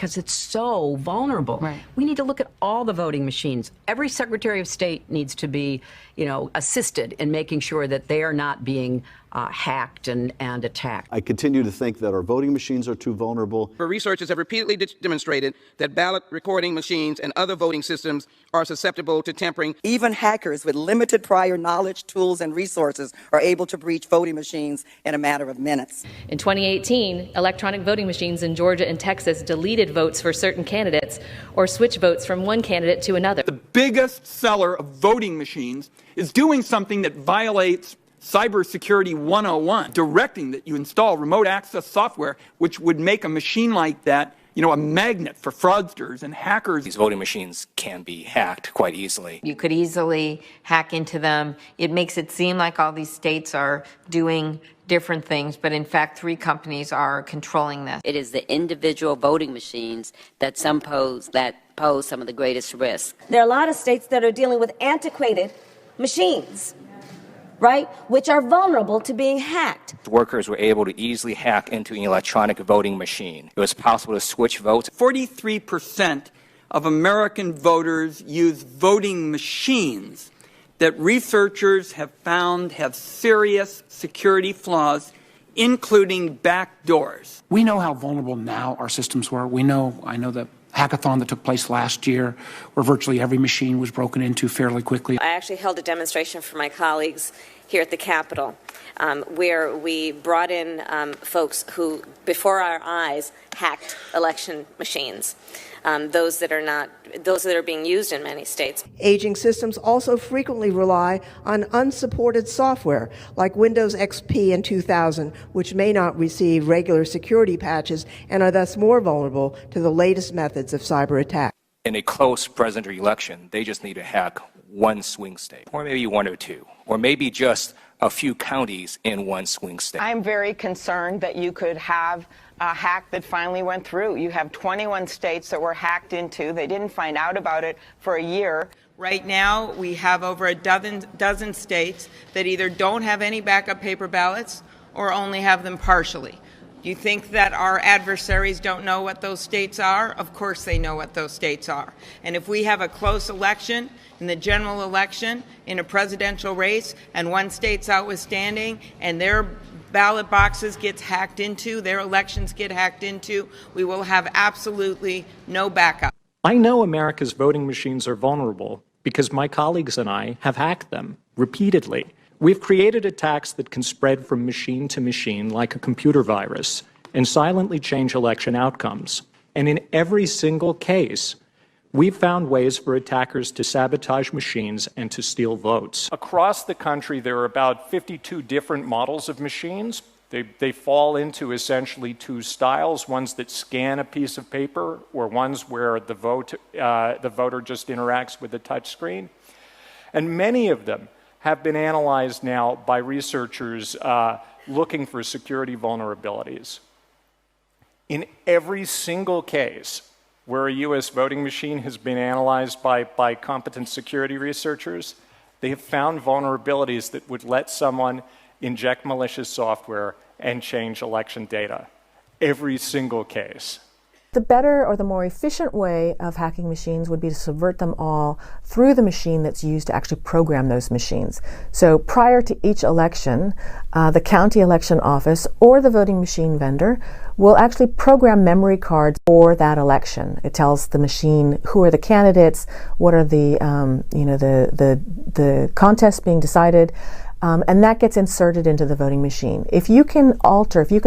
because it's so vulnerable. Right. We need to look at all the voting machines. Every Secretary of State needs to be, assisted in making sure that they are not being hacked and attacked. I continue to think that our voting machines are too vulnerable. Researchers have repeatedly demonstrated that ballot recording machines and other voting systems are susceptible to tampering. Even hackers with limited prior knowledge, tools, and resources are able to breach voting machines in a matter of minutes. In 2018, electronic voting machines in Georgia and Texas deleted votes for certain candidates or switched votes from one candidate to another. The biggest seller of voting machines is doing something that violates Cybersecurity 101, directing that you install remote access software, which would make a machine like that, a magnet for fraudsters and hackers. These voting machines can be hacked quite easily. You could easily hack into them. It makes it seem like all these states are doing different things, but in fact, 3 companies are controlling this. It is the individual voting machines that pose some of the greatest risks. There are a lot of states that are dealing with antiquated machines, right, which are vulnerable to being hacked. Workers were able to easily hack into an electronic voting machine. It was possible to switch votes. 43% of American voters use voting machines that researchers have found have serious security flaws, including backdoors. We know how vulnerable now our systems were. I know the hackathon that took place last year, where virtually every machine was broken into fairly quickly. I actually held a demonstration for my colleagues here at the Capitol, where we brought in folks who, before our eyes, hacked election machines. Those that are being used in many states. Aging systems also frequently rely on unsupported software like Windows XP in 2000, which may not receive regular security patches and are thus more vulnerable to the latest methods of cyber attack. In a close presidential election, they just need to hack one swing state, or maybe 1 or 2, or maybe just a few counties in one swing state. I'm very concerned that you could have a hack that finally went through. You have 21 states that were hacked into. They didn't find out about it for a year. Right now, we have over a dozen states that either don't have any backup paper ballots or only have them partially. Do you think that our adversaries don't know what those states are? Of course they know what those states are. And if we have a close election, in the general election, in a presidential race, and one state's outstanding, and their ballot boxes gets hacked into, their elections get hacked into, we will have absolutely no backup. I know America's voting machines are vulnerable because my colleagues and I have hacked them repeatedly. We've created attacks that can spread from machine to machine like a computer virus and silently change election outcomes. And in every single case, we've found ways for attackers to sabotage machines and to steal votes. Across the country, there are about 52 different models of machines. They fall into essentially 2 styles, ones that scan a piece of paper or ones where the voter just interacts with the touch screen. And many of them have been analyzed now by researchers looking for security vulnerabilities. In every single case where a U.S. voting machine has been analyzed by competent security researchers, they have found vulnerabilities that would let someone inject malicious software and change election data. Every single case. The better or the more efficient way of hacking machines would be to subvert them all through the machine that's used to actually program those machines. So prior to each election, the county election office or the voting machine vendor will actually program memory cards for that election. It tells the machine who are the candidates, what are the contests being decided, and that gets inserted into the voting machine. If you can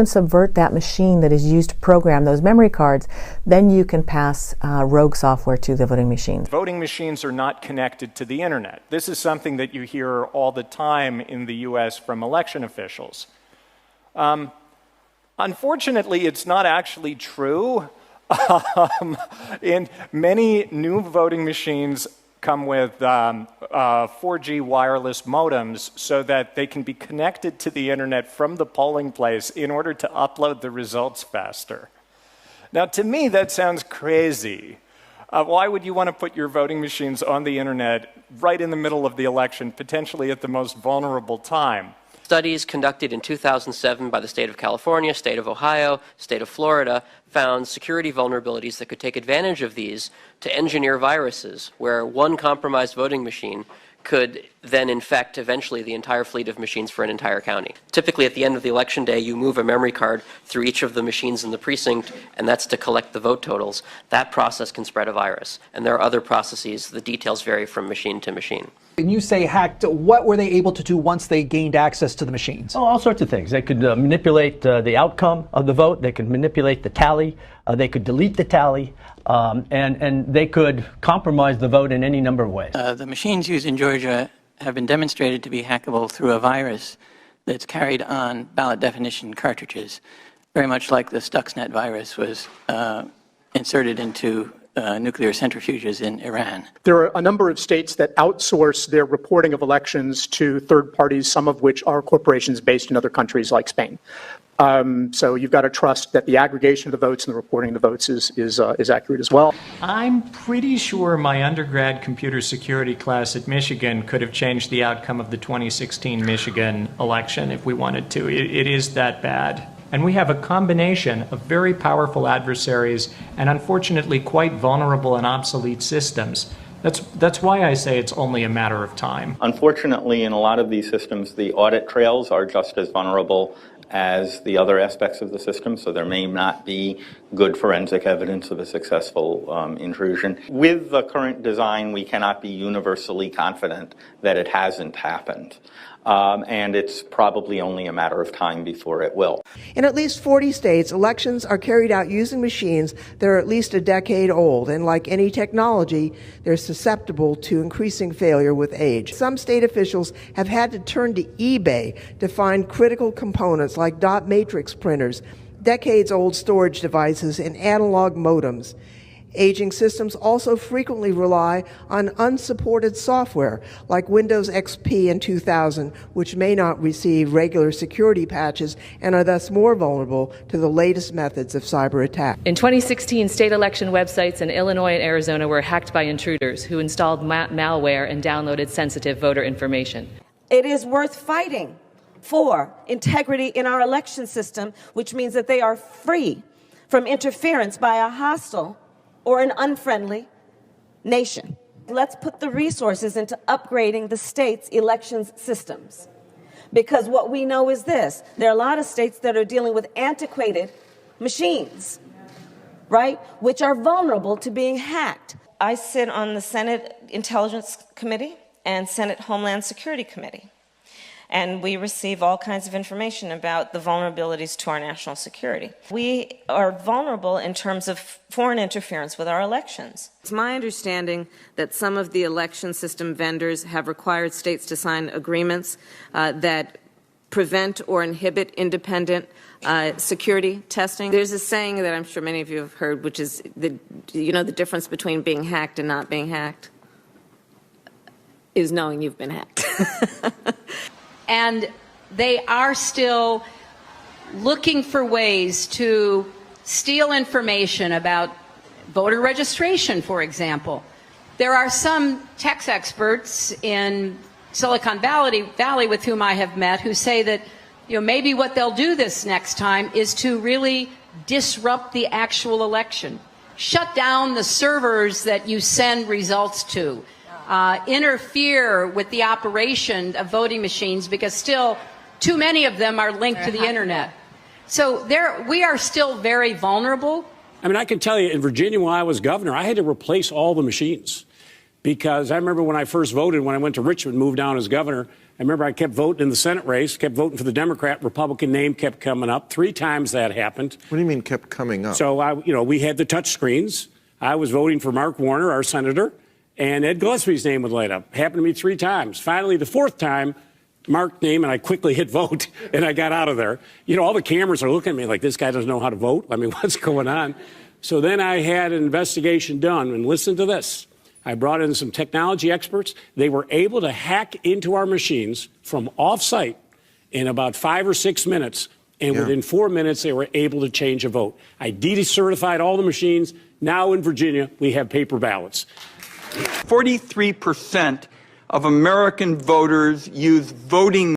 subvert that machine that is used to program those memory cards, then you can pass rogue software to the voting machine. Voting machines are not connected to the internet. This is something that you hear all the time in the U.S. from election officials. Unfortunately, it's not actually true. In many new voting machines come with 4G wireless modems so that they can be connected to the internet from the polling place in order to upload the results faster. Now, to me, that sounds crazy. Why would you want to put your voting machines on the internet right in the middle of the election, potentially at the most vulnerable time? Studies conducted in 2007 by the state of California, state of Ohio, state of Florida found security vulnerabilities that could take advantage of these to engineer viruses, where one compromised voting machine could then infect eventually the entire fleet of machines for an entire county. Typically at the end of the election day, you move a memory card through each of the machines in the precinct, and that's to collect the vote totals. That process can spread a virus. And there are other processes. The details vary from machine to machine. When you say hacked, what were they able to do once they gained access to the machines? Oh, all sorts of things. They could manipulate the outcome of the vote. They could manipulate the tally. They could delete the tally. And they could compromise the vote in any number of ways. The machines used in Georgia have been demonstrated to be hackable through a virus that's carried on ballot definition cartridges, very much like the Stuxnet virus was inserted into nuclear centrifuges in Iran. There are a number of states that outsource their reporting of elections to third parties, some of which are corporations based in other countries like Spain. So you've got to trust that the aggregation of the votes and the reporting of the votes is accurate as well. I'm pretty sure my undergrad computer security class at Michigan could have changed the outcome of the 2016 Michigan election if we wanted to. It is that bad. And we have a combination of very powerful adversaries and unfortunately quite vulnerable and obsolete systems. That's why I say it's only a matter of time. Unfortunately, in a lot of these systems, the audit trails are just as vulnerable as the other aspects of the system, so there may not be good forensic evidence of a successful intrusion. With the current design, we cannot be universally confident that it hasn't happened. And it's probably only a matter of time before it will. In at least 40 states, elections are carried out using machines that are at least a decade old, and like any technology, they're susceptible to increasing failure with age. Some state officials have had to turn to eBay to find critical components like dot matrix printers, decades-old storage devices, and analog modems. Aging systems also frequently rely on unsupported software like Windows XP in 2000, which may not receive regular security patches and are thus more vulnerable to the latest methods of cyber attack. In 2016, state election websites in Illinois and Arizona were hacked by intruders who installed malware and downloaded sensitive voter information. It is worth fighting for integrity in our election system, which means that they are free from interference by a hostile or an unfriendly nation. Let's put the resources into upgrading the state's elections systems. Because what we know is this, there are a lot of states that are dealing with antiquated machines, right, which are vulnerable to being hacked. I sit on the Senate Intelligence Committee and Senate Homeland Security Committee. And we receive all kinds of information about the vulnerabilities to our national security. We are vulnerable in terms of foreign interference with our elections. It's my understanding that some of the election system vendors have required states to sign agreements that prevent or inhibit independent security testing. There's a saying that I'm sure many of you have heard, which is the difference between being hacked and not being hacked is knowing you've been hacked. And they are still looking for ways to steal information about voter registration, for example. There are some tax experts in Silicon Valley with whom I have met who say that maybe what they'll do this next time is to really disrupt the actual election. Shut down the servers that you send results to. Interfere with the operation of voting machines because still too many of them are linked to the internet. So we are still very vulnerable. I mean, I can tell you in Virginia when I was governor, I had to replace all the machines because I remember when I first voted, when I went to Richmond, moved down as governor, I remember I kept voting in the Senate race, kept voting for the Democrat, Republican name kept coming up. 3 times that happened. What do you mean kept coming up? So, we had the touch screens. I was voting for Mark Warner, our senator. And Ed Gillespie's name would light up. Happened to me 3 times. Finally, the 4th time, Mark's name, and I quickly hit vote, and I got out of there. All the cameras are looking at me like, this guy doesn't know how to vote. I mean, what's going on? So then I had an investigation done, and listen to this. I brought in some technology experts. They were able to hack into our machines from off-site in about 5 or 6 minutes, and within 4 minutes, they were able to change a vote. I decertified all the machines. Now in Virginia, we have paper ballots. 43% of American voters use voting